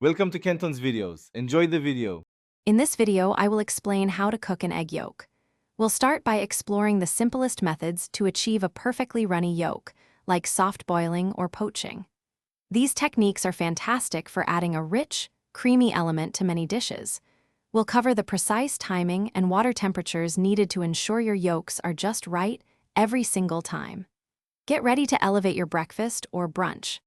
Welcome to Kenton's videos. Enjoy the video. In this video, I will explain how to cook an egg yolk. We'll start by exploring the simplest methods to achieve a perfectly runny yolk, like soft boiling or poaching. These techniques are fantastic for adding a rich, creamy element to many dishes. We'll cover the precise timing and water temperatures needed to ensure your yolks are just right every single time. Get ready to elevate your breakfast or brunch.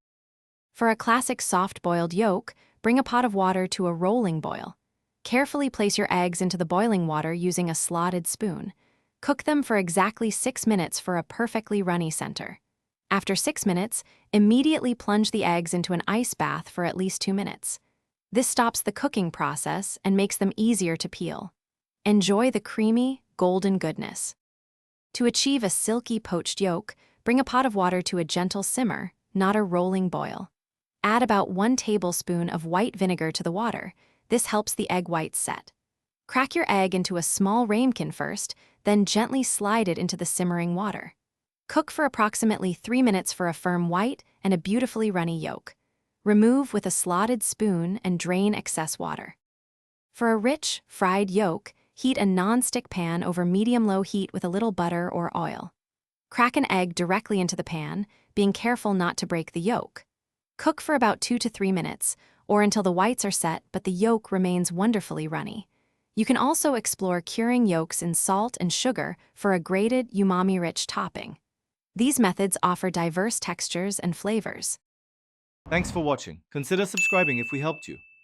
For a classic soft-boiled yolk, bring a pot of water to a rolling boil. Carefully place your eggs into the boiling water using a slotted spoon. Cook them for exactly 6 minutes for a perfectly runny center. After 6 minutes, immediately plunge the eggs into an ice bath for at least 2 minutes. This stops the cooking process and makes them easier to peel. Enjoy the creamy, golden goodness. To achieve a silky poached yolk, bring a pot of water to a gentle simmer, not a rolling boil. Add about 1 tablespoon of white vinegar to the water. This helps the egg whites set. Crack your egg into a small ramekin first, then gently slide it into the simmering water. Cook for approximately 3 minutes for a firm white and a beautifully runny yolk. Remove with a slotted spoon and drain excess water. For a rich, fried yolk, heat a non-stick pan over medium-low heat with a little butter or oil. Crack an egg directly into the pan, being careful not to break the yolk. Cook for about 2 to 3 minutes, or until the whites are set but the yolk remains wonderfully runny. You can also explore curing yolks in salt and sugar for a grated, umami-rich topping. These methods offer diverse textures and flavors. Thanks for watching. Consider subscribing if we helped you.